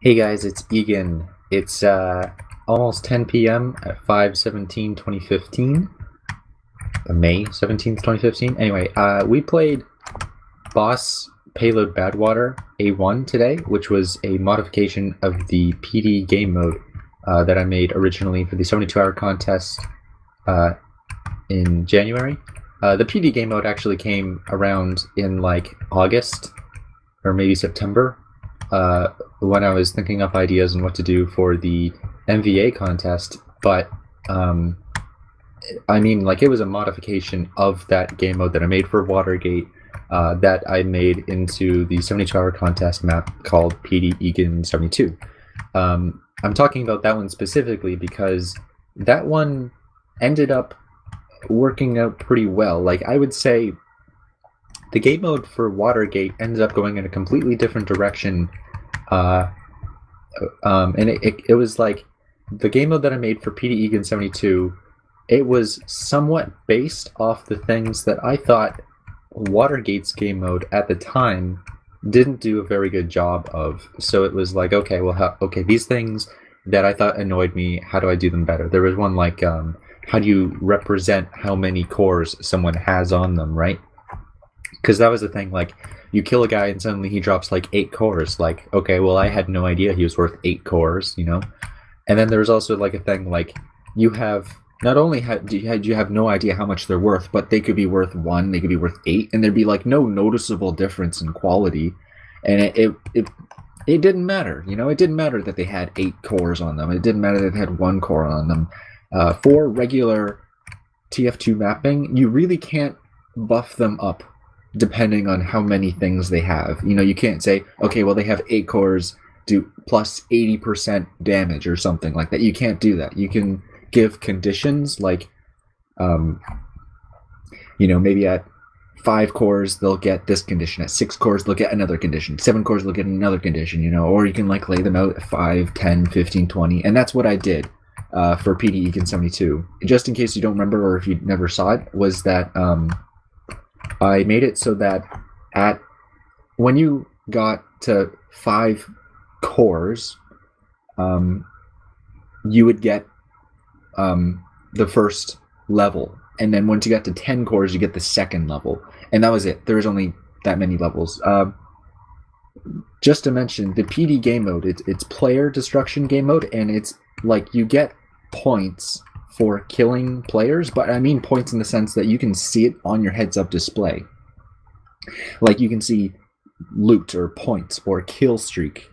Hey guys, it's Egan. It's almost 10 p.m. at 5/17/2015, May 17th, 2015. Anyway, we played Boss Payload Badwater A1 today, which was a modification of the PD game mode that I made originally for the 72-hour contest in January. The PD game mode actually came around in like August or maybe September. When I was thinking up ideas on what to do for the MVA contest, but I mean, like, it was a modification of that game mode that I made for Watergate that I made into the 72-hour contest map called PD Egan 72. I'm talking about that one specifically because that one ended up working out pretty well. Like, I would say the game mode for Watergate ended up going in a completely different direction. And it was like the game mode that I made for PD Egan 72, it was somewhat based off the things that I thought Watergate's game mode at the time didn't do a very good job of. So it was like, okay, well, okay, these things that I thought annoyed me, how do I do them better? There was one like, how do you represent how many cores someone has on them, right? Because that was the thing, like, you kill a guy and suddenly he drops like 8 cores. Like, okay, well, I had no idea he was worth 8 cores, you know? And then there's also like a thing like, you have, not only do you have no idea how much they're worth, but they could be worth 1, they could be worth 8, and there'd be like no noticeable difference in quality. And it didn't matter, you know? It didn't matter that they had 8 cores on them. It didn't matter that they had 1 core on them. For regular TF2 mapping, you really can't buff them up depending on how many things they have. You know, you can't say, okay, well, they have 8 cores, do plus 80% damage or something like that. You can't do that. You can give conditions like, you know, maybe at 5 cores, they'll get this condition. At 6 cores, they'll get another condition. 7 cores, they'll get another condition, you know, or you can like lay them out at 5, 10, 15, 20. And that's what I did for PD Egan 72. Just in case you don't remember, or if you never saw it, was that I made it so that when you got to 5 cores, you would get the first level, and then once you got to 10 cores, you get the second level, and that was it. There was only that many levels. Just to mention, the PD game mode, it's player destruction game mode, and it's like you get points for killing players, but I mean points in the sense that you can see it on your heads-up display. Like, you can see loot or points or kill streak,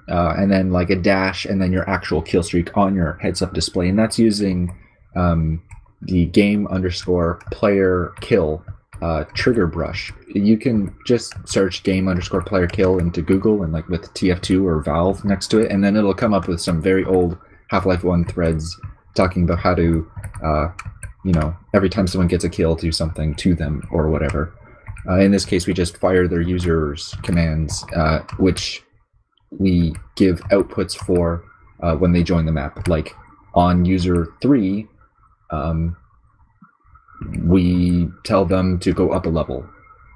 and then like a dash, and then your actual kill streak on your heads-up display, and that's using the game_player_kill trigger brush. You can just search game_player_kill into Google, and like with TF2 or Valve next to it, and then it'll come up with some very old Half-Life 1 threads talking about how to, you know, every time someone gets a kill, do something to them or whatever. In this case, we just fire their users' commands, which we give outputs for when they join the map. Like on user 3, we tell them to go up a level,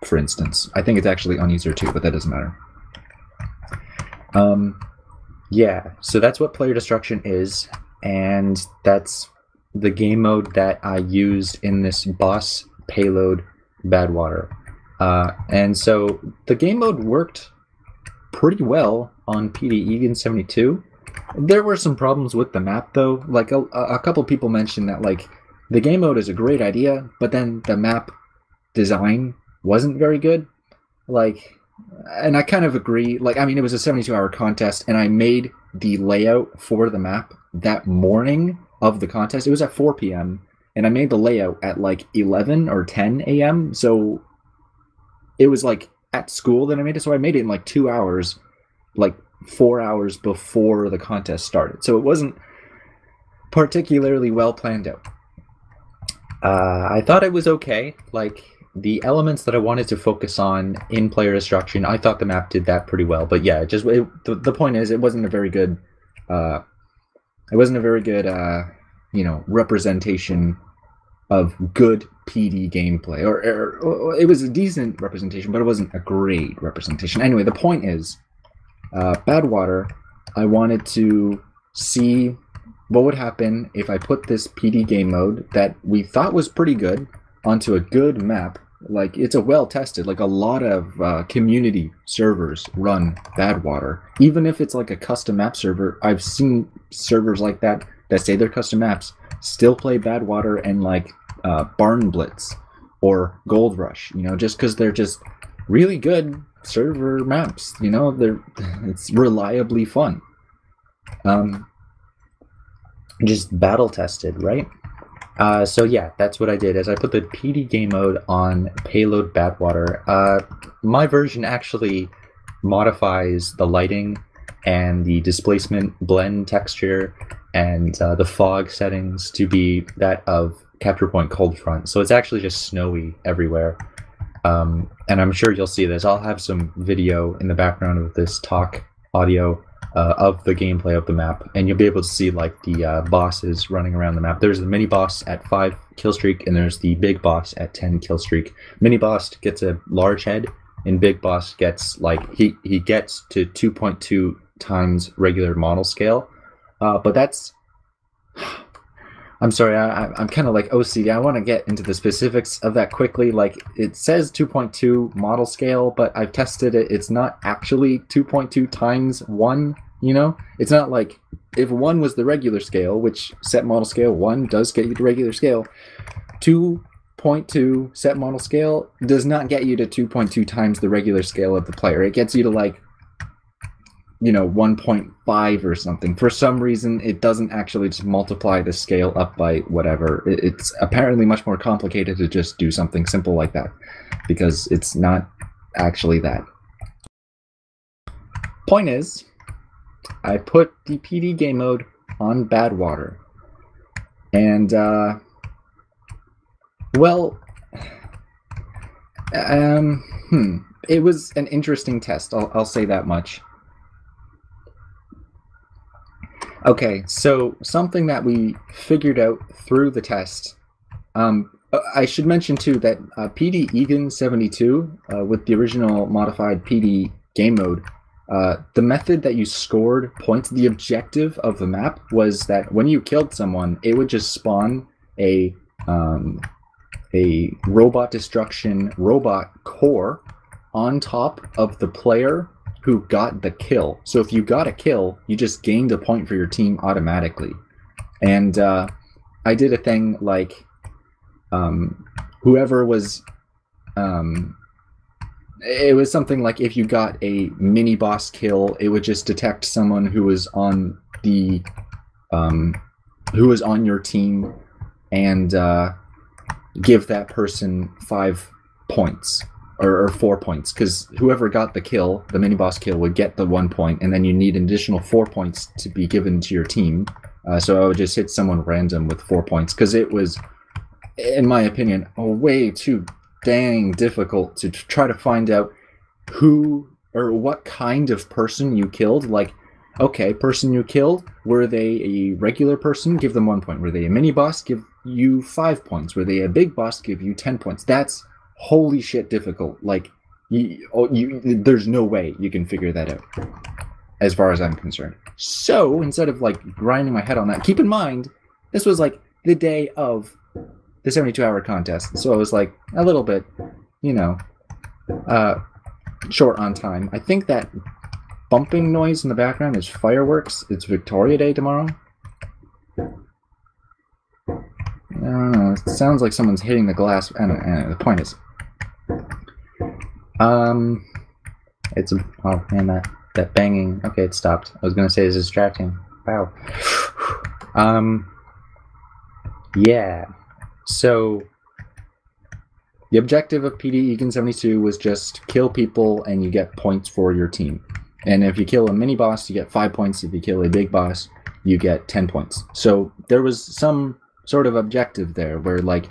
for instance. I think it's actually on user 2, but that doesn't matter. Yeah, so that's what player destruction is. And that's the game mode that I used in this Boss Payload Badwater. And so the game mode worked pretty well on PD Egan 72. There were some problems with the map, though. Like, a couple people mentioned that, like, the game mode is a great idea, but then the map design wasn't very good. Like, and I kind of agree. Like, I mean, it was a 72-hour contest, and I made the layout for the map that morning of the contest. It was at 4 p.m. and I made the layout at like 11 or 10 a.m. So it was like at school that I made it. So I made it in like 2 hours, like 4 hours before the contest started. So it wasn't particularly well planned out. I thought it was okay. Like, the elements that I wanted to focus on in player destruction, I thought the map did that pretty well. But yeah, the point is, it wasn't a very good you know, representation of good PD gameplay, or it was a decent representation, but it wasn't a great representation. Anyway, the point is, Badwater, I wanted to see what would happen if I put this PD game mode that we thought was pretty good onto a good map. Like, it's a well-tested, like a lot of community servers run Badwater. Even if it's like a custom map server, I've seen servers like that say they're custom maps still play Badwater and like Barn Blitz or Gold Rush, you know, just because they're just really good server maps, you know, it's reliably fun. Just battle tested, right? So yeah, that's what I did, is I put the PD game mode on payload Badwater. My version actually modifies the lighting and the displacement blend texture and the fog settings to be that of Capture Point Cold Front. So it's actually just snowy everywhere. And I'm sure you'll see this. I'll have some video in the background of this talk audio of the gameplay of the map, and you'll be able to see like the bosses running around the map. There's the mini boss at 5 kill streak, and there's the big boss at 10 kill streak. Mini boss gets a large head, and big boss gets like he gets to 2.2 times regular model scale. But that's, I'm sorry, I'm kind of like OCD. I want to get into the specifics of that quickly. Like, it says 2.2 model scale, but I've tested it. It's not actually 2.2 times 1, you know? It's not like, if 1 was the regular scale, which set model scale 1 does get you to regular scale, 2.2 set model scale does not get you to 2.2 times the regular scale of the player. It gets you to like, you know, 1.5 or something. For some reason, it doesn't actually just multiply the scale up by whatever. It's apparently much more complicated to just do something simple like that, because it's not actually that. Point is, I put the PD game mode on Badwater, and well, it was an interesting test. I'll say that much. Okay, so something that we figured out through the test. I should mention too that PD Egan 72 with the original modified PD game mode, the method that you scored points, the objective of the map was that when you killed someone, it would just spawn a robot destruction robot core on top of the player who got the kill. So if you got a kill, you just gained a point for your team automatically. And I did a thing like whoever was it was something like, if you got a mini boss kill, it would just detect someone who was on the who was on your team and give that person 5 points. Or 4 points, because whoever got the kill, the mini-boss kill, would get the 1 point, and then you need an additional 4 points to be given to your team. So I would just hit someone random with 4 points, because it was, in my opinion, way too dang difficult to try to find out who or what kind of person you killed. Like, okay, person you killed, were they a regular person? Give them 1 point. Were they a mini-boss? Give you 5 points. Were they a big boss? Give you 10 points. That's holy shit difficult. Like, there's no way you can figure that out, as far as I'm concerned. So instead of like grinding my head on that, keep in mind this was like the day of the 72-hour contest, so I was like a little bit, you know, short on time. I think that bumping noise in the background is fireworks. It's Victoria Day tomorrow. I don't know, it sounds like someone's hitting the glass. I don't know, the point is, it's, oh man, that banging, okay, it stopped. I was gonna say it's distracting. Wow. Yeah, so the objective of PD Egan 72 was just kill people and you get points for your team. And if you kill a mini boss, you get 5 points. If you kill a big boss, you get 10 points. So there was some sort of objective there where, like,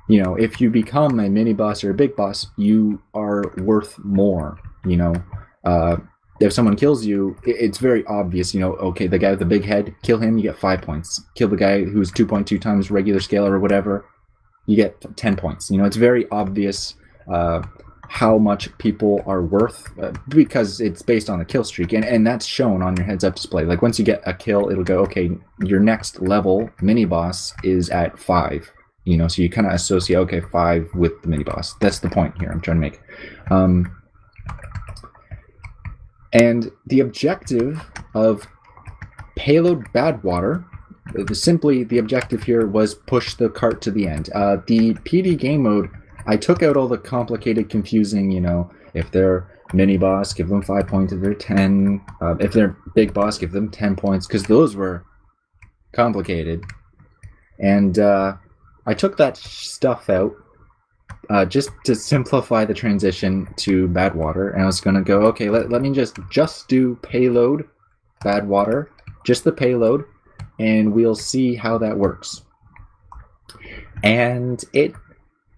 you know, if you become a mini boss or a big boss, you are worth more, you know. If someone kills you, it's very obvious, you know, okay, the guy with the big head, kill him, you get 5 points. Kill the guy who's 2.2 times regular scale or whatever, you get 10 points. You know, it's very obvious how much people are worth, because it's based on a kill streak, and that's shown on your heads-up display. Like once you get a kill, it'll go, okay, your next level mini boss is at 5. You know, so you kind of associate, okay, 5 with the mini boss. That's the point here I'm trying to make. And the objective of Payload Badwater, simply the objective here was push the cart to the end. The PD game mode, I took out all the complicated, confusing, you know, if they're mini boss, give them 5 points. If they're 10, if they're big boss, give them 10 points, because those were complicated. And I took that stuff out just to simplify the transition to Badwater, and I was going to go, okay, let me just do Payload Badwater, just the payload, and we'll see how that works. And it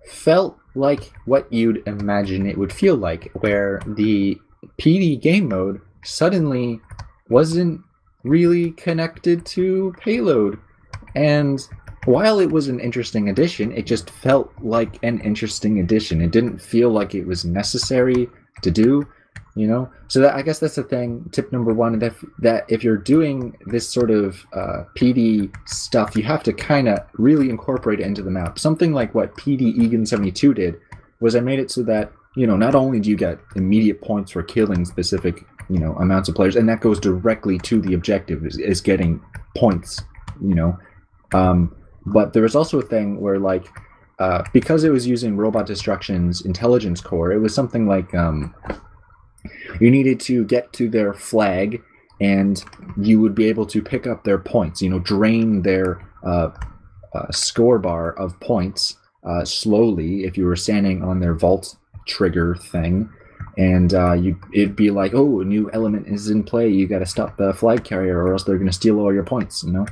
felt like what you'd imagine it would feel like, where the PD game mode suddenly wasn't really connected to payload. And while it was an interesting addition, it just felt like an interesting addition. It didn't feel like it was necessary to do, you know? So that, I guess that's the thing, tip number one, that if you're doing this sort of PD stuff, you have to kind of really incorporate it into the map. Something like what PD Egan 72 did was I made it so that, you know, not only do you get immediate points for killing specific, you know, amounts of players, and that goes directly to the objective, is getting points, you know? But there was also a thing where, like, because it was using Robot Destruction's intelligence core, it was something like you needed to get to their flag, and you would be able to pick up their points, you know, drain their score bar of points slowly if you were standing on their vault trigger thing. And it'd be like, oh, a new element is in play, you got to stop the flag carrier or else they're going to steal all your points, you know?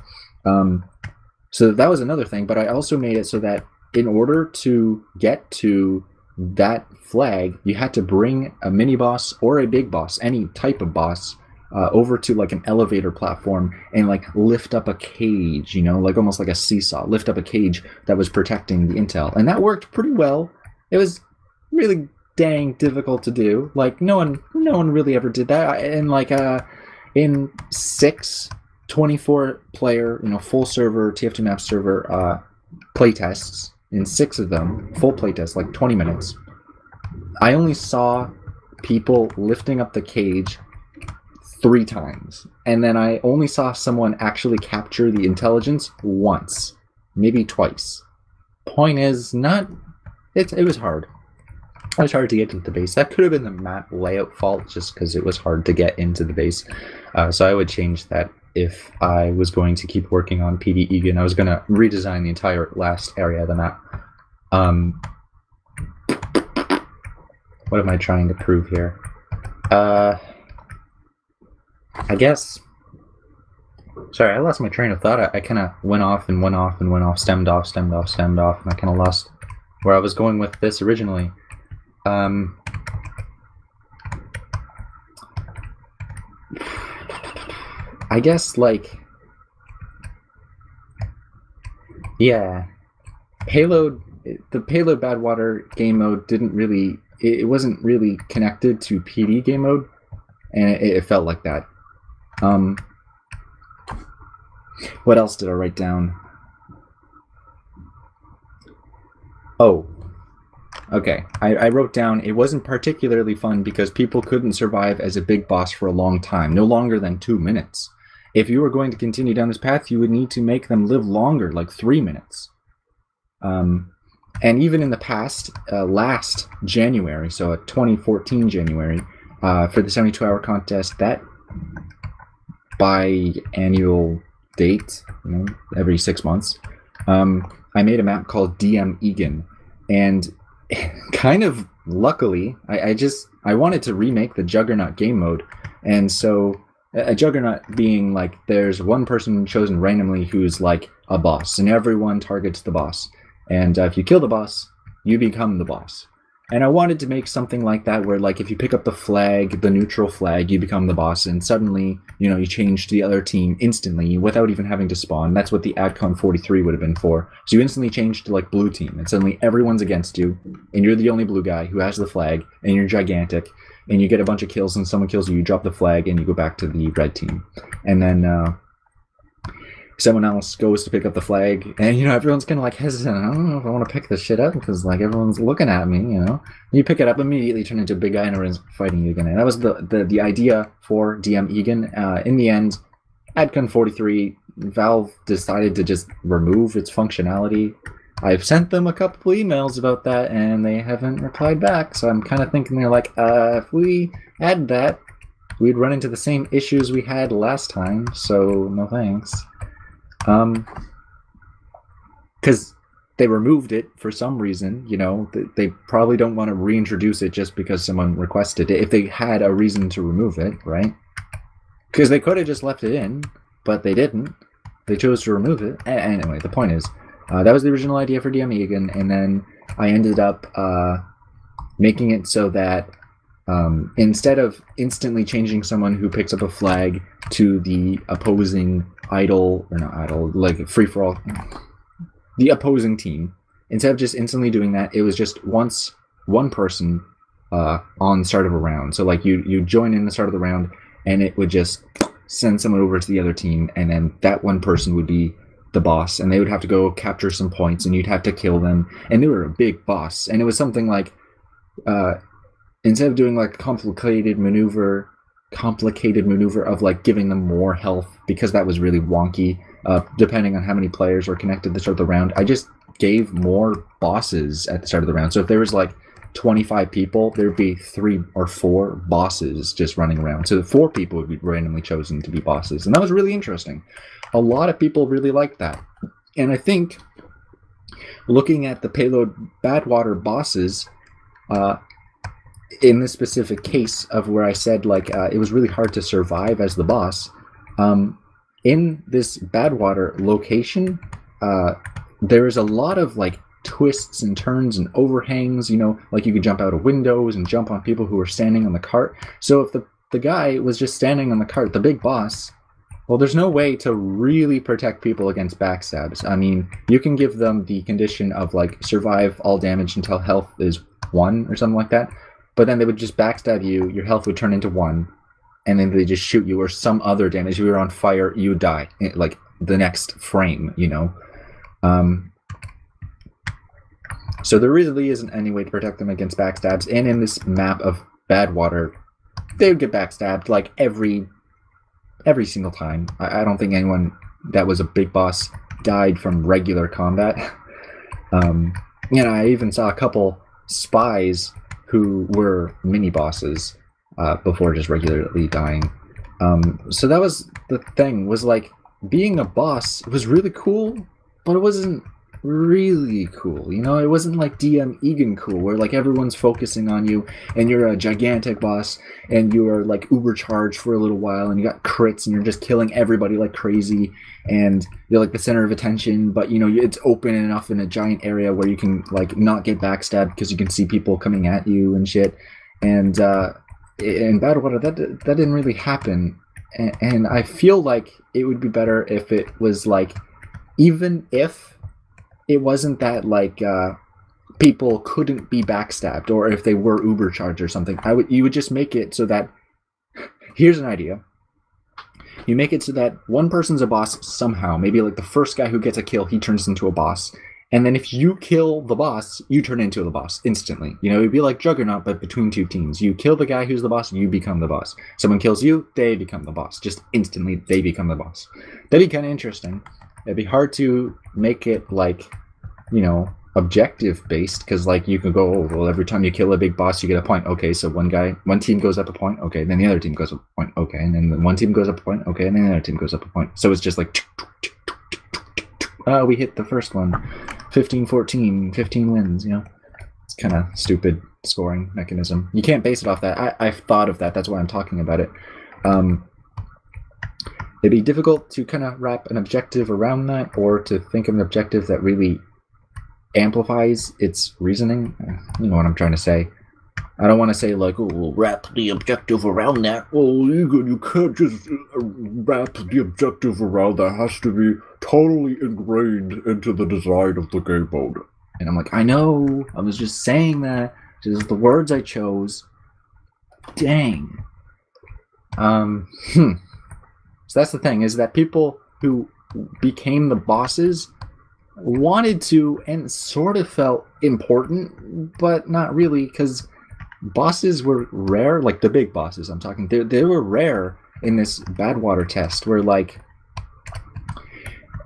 So that was another thing, but I also made it so that in order to get to that flag, you had to bring a mini boss or a big boss, any type of boss, over to like an elevator platform and like lift up a cage, you know, like almost like a seesaw, lift up a cage that was protecting the intel. And that worked pretty well. It was really dang difficult to do. Like no one really ever did that. And like in 6 24 player, you know, full server TF2 map server playtests, in 6 of them, full playtests, like 20 minutes, I only saw people lifting up the cage 3 times, and then I only saw someone actually capture the intelligence once, maybe twice. Point is, it was hard. It was hard to get into the base. That could have been the map layout fault, just because it was hard to get into the base. So I would change that if I was going to keep working on PD Egan. I was going to redesign the entire last area of the map. What am I trying to prove here? I guess... Sorry, I lost my train of thought. I kind of went off, stemmed off, and I kind of lost where I was going with this originally. I guess, like, yeah, the Payload Badwater game mode didn't really, it wasn't really connected to PD game mode, and it felt like that. What else did I write down? Oh, okay. I wrote down, it wasn't particularly fun because people couldn't survive as a big boss for a long time, no longer than 2 minutes. If you were going to continue down this path, you would need to make them live longer, like 3 minutes. And even in the past, last January, so 2014 January, for the 72-hour contest, that biannual date, you know, every 6 months, I made a map called DM Egan, and kind of luckily, I wanted to remake the Juggernaut game mode, and so a Juggernaut being like there's one person chosen randomly who's like a boss, and everyone targets the boss, and if you kill the boss, you become the boss. And I wanted to make something like that where, like, if you pick up the flag, the neutral flag, you become the boss, and suddenly, you know, you change to the other team instantly without even having to spawn. That's what the AdCon 43 would have been for. So you instantly change to, like, blue team, and suddenly everyone's against you, and you're the only blue guy who has the flag, and you're gigantic, and you get a bunch of kills, and someone kills you, you drop the flag, and you go back to the red team. And then, someone else goes to pick up the flag, and, you know, everyone's kind of like hesitant. I don't know if I want to pick this shit up because, like, everyone's looking at me, you know. You pick it up, immediately turn into a big guy, and everyone's fighting you again. And that was the idea for DM Egan. In the end, AdCon 43, Valve decided to just remove its functionality. I've sent them a couple emails about that, and they haven't replied back. So I'm kind of thinking they're like, if we add that, we'd run into the same issues we had last time. So no thanks. Because they removed it for some reason, you know, they probably don't want to reintroduce it just because someone requested it, if they had a reason to remove it, right? Because they could have just left it in, but they didn't. They chose to remove it. Anyway, the point is, that was the original idea for DM Egan, and then I ended up making it so that instead of instantly changing someone who picks up a flag to the opposing idle, or not idle, like free-for-all, the opposing team, instead of just instantly doing that, it was just once one person on the start of a round. So like you join in the start of the round, and it would just send someone over to the other team, and then that one person would be the boss, and they would have to go capture some points, and you'd have to kill them, and they were a big boss. And it was something like, instead of doing like complicated maneuver of like giving them more health, because that was really wonky, depending on how many players were connected at the start of the round, I just gave more bosses at the start of the round. So if there was like 25 people, there'd be 3 or 4 bosses just running around. So 4 people would be randomly chosen to be bosses, and that was really interesting. A lot of people really liked that. And I think, looking at the payload badwater bosses, in this specific case of where I said, like, it was really hard to survive as the boss, in this badwater location, there is a lot of, like, twists and turns and overhangs, you know, like you could jump out of windows and jump on people who were standing on the cart. So if the guy was just standing on the cart, the big boss, well, there's no way to really protect people against backstabs. I mean, you can give them the condition of, like, survive all damage until health is 1 or something like that, but then they would just backstab you, your health would turn into 1, and then they just shoot you, or some other damage. If you were on fire, you would die, like, the next frame, you know? So there really isn't any way to protect them against backstabs, and in this map of badwater, they would get backstabbed, like, every single time. I don't think anyone that was a big boss died from regular combat. You know, I even saw a couple spies who were mini bosses before just regularly dying. So that was the thing, was like, being a boss was really cool, but it wasn't really cool, you know? It wasn't like DM Egan cool, where, like, everyone's focusing on you, and you're a gigantic boss, and you are, like, uber charged for a little while, and you got crits, and you're just killing everybody like crazy, and you're, like, the center of attention, but, you know, it's open enough in a giant area where you can, like, not get backstabbed because you can see people coming at you and shit. And in Battlewater, that didn't really happen, and I feel like it would be better if it was, like, even if it wasn't that, like, people couldn't be backstabbed, or if they were ubercharged or something, you would just make it so that, here's an idea. You make it so that one person's a boss somehow. Maybe, like, the first guy who gets a kill, he turns into a boss. And then if you kill the boss, you turn into the boss instantly. You know, it'd be like Juggernaut, but between 2 teams. You kill the guy who's the boss, you become the boss. Someone kills you, they become the boss. Just instantly, they become the boss. That'd be kind of interesting. It'd be hard to make it, like, you know, objective based, because, like, you can go, oh, well, every time you kill a big boss, you get a point. Okay, so one team goes up a point. Okay, then the other team goes up a point. Okay, and then one team goes up a point. Okay, and then the other team goes up a point. So it's just like, we hit the first one. 15-14, 15 wins, you know? It's kind of stupid scoring mechanism. You can't base it off that. I've thought of that. That's why I'm talking about it. It'd be difficult to kind of wrap an objective around that, or to think of an objective that really amplifies its reasoning. You know what I'm trying to say. I don't want to say like, oh, we'll wrap the objective around that. Oh, Egan, you can't just wrap the objective around that. It has to be totally ingrained into the design of the game mode. And I'm like, I know, I was just saying that. Just the words I chose. Dang. So that's the thing, is that people who became the bosses wanted to and sort of felt important, but not really, because bosses were rare, like the big bosses I'm talking, they were rare in this Badwater test, where like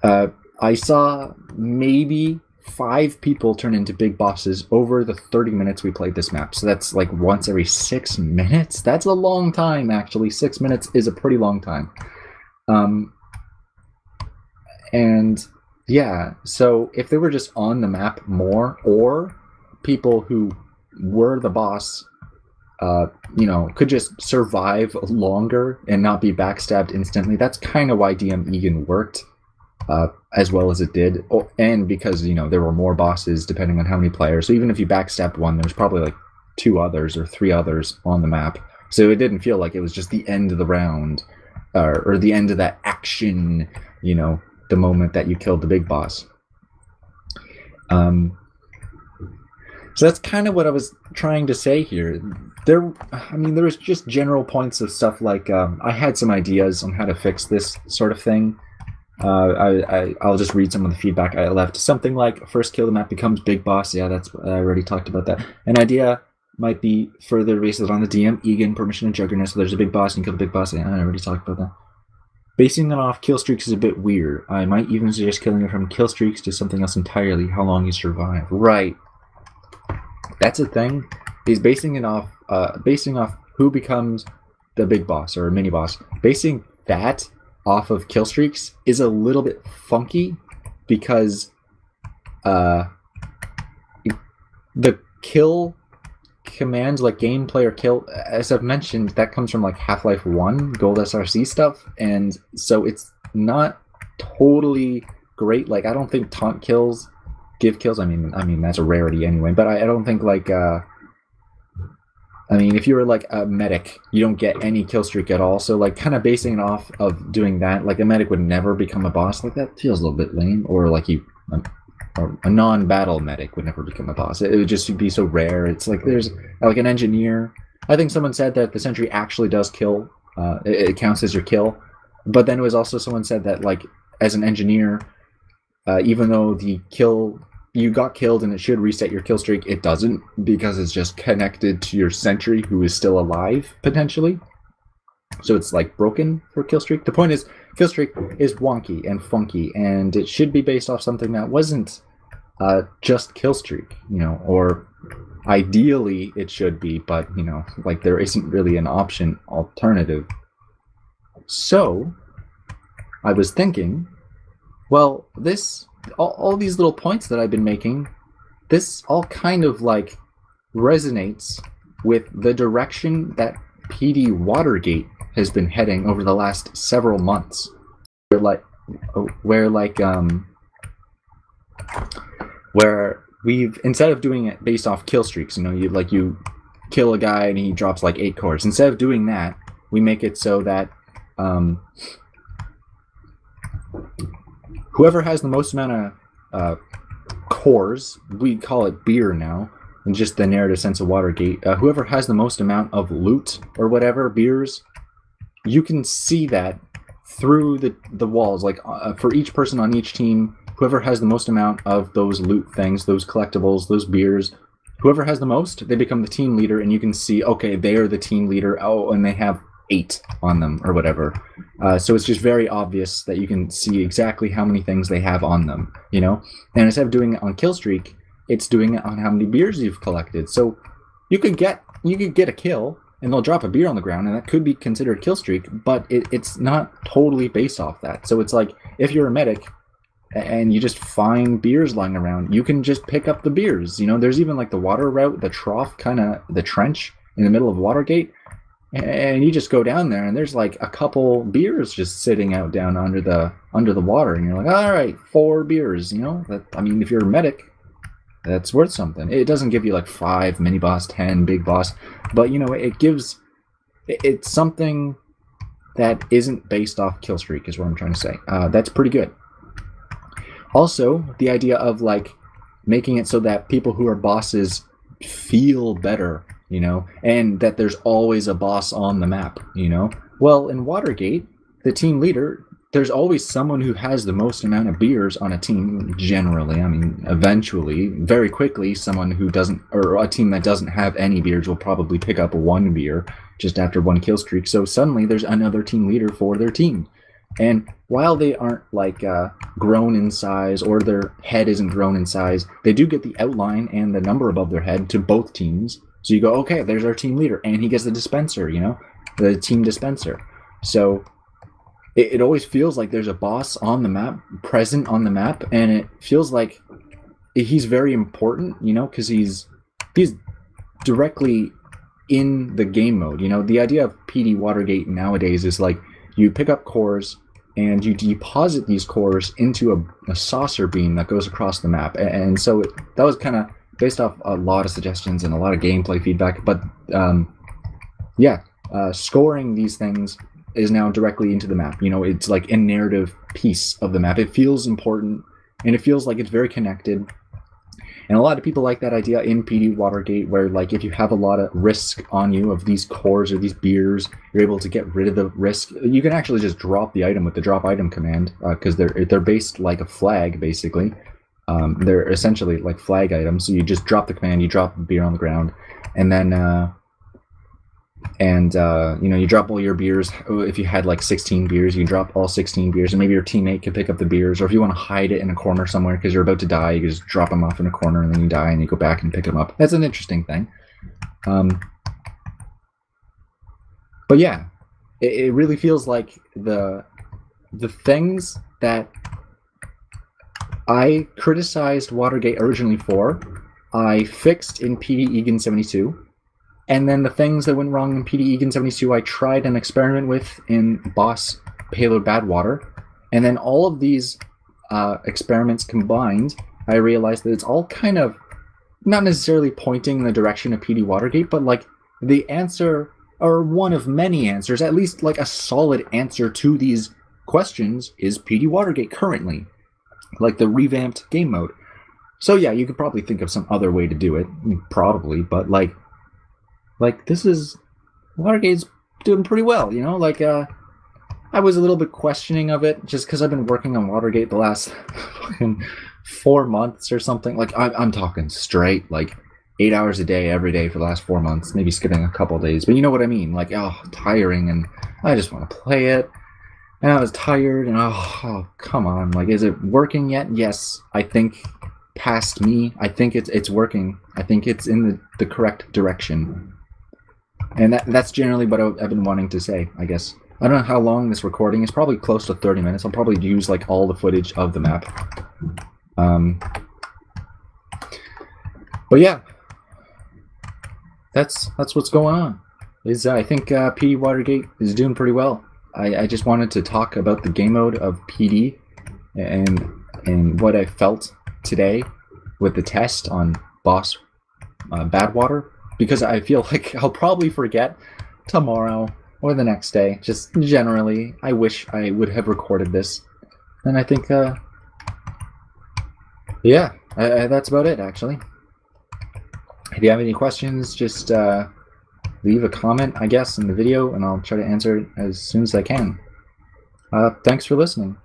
I saw maybe 5 people turn into big bosses over the 30 minutes we played this map. So that's like once every 6 minutes. That's a long time, actually. 6 minutes is a pretty long time. And yeah, so if they were just on the map more, or people who were the boss, you know, could just survive longer and not be backstabbed instantly, that's kind of why DM Egan worked as well as it did. And because, you know, there were more bosses depending on how many players. So even if you backstabbed one, there was probably like 2 others or 3 others on the map. So it didn't feel like it was just the end of the round, or the end of that action, you know, the moment that you killed the big boss. So that's kind of what I was trying to say here. There was just general points of stuff like, I had some ideas on how to fix this sort of thing. I'll just read some of the feedback I left. Something like, first kill the map becomes big boss. Yeah, I already talked about that. An idea might be further based on the DM, Egan, permission, and Juggernaut. So there's a big boss and you kill the big boss. Yeah, I already talked about that. Basing it off kill streaks is a bit weird. I might even suggest killing it from kill streaks to something else entirely. How long you survive. Right. That's a thing. Is basing off who becomes the big boss or a mini boss. Basing that off of kill streaks is a little bit funky, because the kill commands, like game player kill, as I've mentioned, that comes from like Half-Life 1 Gold SRC stuff, and so it's not totally great. Like, I don't think taunt kills give kills. I mean that's a rarity anyway, but I don't think like if you were like a medic, you don't get any kill streak at all. So like kind of basing it off of doing that, like a medic would never become a boss. Like, that feels a little bit lame. Or like or a non-battle medic would never become a boss. It would just be so rare. It's like there's like an engineer. I think someone said that the sentry actually does kill. It counts as your kill. But then it was also someone said that like as an engineer, even though the kill, you got killed and it should reset your kill streak, it doesn't, because it's just connected to your sentry who is still alive, potentially. So it's like broken for kill streak. The point is, kill streak is wonky and funky, and it should be based off something that wasn't just kill streak, you know, or ideally it should be, but, you know, like there isn't really an option alternative. So I was thinking, well, this all these little points that I've been making, this all kind of like resonates with the direction that PD Watergate has been heading over the last several months. Where we've, instead of doing it based off kill streaks, you know, you kill a guy and he drops like 8 cores. Instead of doing that, we make it so that whoever has the most amount of cores, we call it beer now, in just the narrative sense of Watergate, whoever has the most amount of loot or whatever, beers, you can see that through the walls. Like for each person on each team, whoever has the most amount of those loot things, those collectibles, those beers, whoever has the most, they become the team leader, and you can see, okay, they are the team leader, oh, and they have 8 on them or whatever. So it's just very obvious that you can see exactly how many things they have on them, you know? And instead of doing it on kill streak, it's doing it on how many beers you've collected. So you could get a kill and they'll drop a beer on the ground, and that could be considered kill streak, but it's not totally based off that. So it's like, if you're a medic and you just find beers lying around, you can just pick up the beers. You know, there's even like the water route, the trough, kind of the trench in the middle of Watergate. And you just go down there, and there's like a couple beers just sitting out down under the water, and you're like, all right, 4 beers. You know, that, I mean, if you're a medic, that's worth something. It doesn't give you like 5 mini boss, 10 big boss, but you know, it's something that isn't based off kill streak is what I'm trying to say. That's pretty good. Also, the idea of like making it so that people who are bosses feel better, you know, and that there's always a boss on the map, you know. Well, in Watergate, the team leader, there's always someone who has the most amount of beers on a team, generally. I mean, eventually, very quickly, someone who doesn't, or a team that doesn't have any beers will probably pick up 1 beer just after 1 kill streak. So suddenly there's another team leader for their team. And while they aren't like grown in size, or their head isn't grown in size, they do get the outline and the number above their head to both teams. So you go, okay, there's our team leader, and he gets the dispenser, you know, the team dispenser. So it always feels like there's a boss on the map, present on the map, and it feels like he's very important, you know, because he's directly in the game mode. You know, the idea of PD Watergate nowadays is like you pick up cores and you deposit these cores into a saucer beam that goes across the map. And so that was kind of based off a lot of suggestions and a lot of gameplay feedback. But yeah, scoring these things is now directly into the map. You know, it's like a narrative piece of the map. It feels important, and it feels like it's very connected. And a lot of people like that idea in PD Watergate, where like if you have a lot of risk on you of these cores or these beers, you're able to get rid of the risk. You can actually just drop the item with the drop item command, because they're based like a flag, basically. They're essentially like flag items. So you just drop the command, you drop the beer on the ground, and then you know, you drop all your beers. If you had like 16 beers, you drop all 16 beers, and maybe your teammate can pick up the beers. Or if you want to hide it in a corner somewhere because you're about to die, you can just drop them off in a corner, and then you die, and you go back and pick them up. That's an interesting thing. But yeah, it really feels like the things that I criticized Watergate originally for, I fixed in PD Egan 72. And then the things that went wrong in PD Egan 72, I tried an experiment with in Boss Payload Badwater. And then all of these experiments combined, I realized that it's all kind of not necessarily pointing in the direction of PD Watergate, but like the answer, or one of many answers, at least like a solid answer to these questions, is PD Watergate currently. Like the revamped game mode. So yeah, you could probably think of some other way to do it, probably, but like this is, Watergate's doing pretty well, you know? Like, I was a little bit questioning of it just because I've been working on Watergate the last fucking 4 months or something. Like, I'm talking straight, like 8 hours a day, every day for the last 4 months, maybe skipping a couple days, but you know what I mean? Like, oh, tiring, and I just want to play it, and I was tired, and oh, come on, like, is it working yet? Yes, I think past me, I think it's working. I think it's in the correct direction. And that's generally what I've been wanting to say, I guess. I don't know how long this recording is. Probably close to 30 minutes. I'll probably use like all the footage of the map. But yeah, that's what's going on. I think PD Watergate is doing pretty well. I just wanted to talk about the game mode of PD and what I felt today with the test on Boss Badwater. Because I feel like I'll probably forget tomorrow or the next day. Just generally, I wish I would have recorded this. And I think, yeah, that's about it, actually. If you have any questions, just leave a comment, I guess, in the video, and I'll try to answer it as soon as I can. Thanks for listening.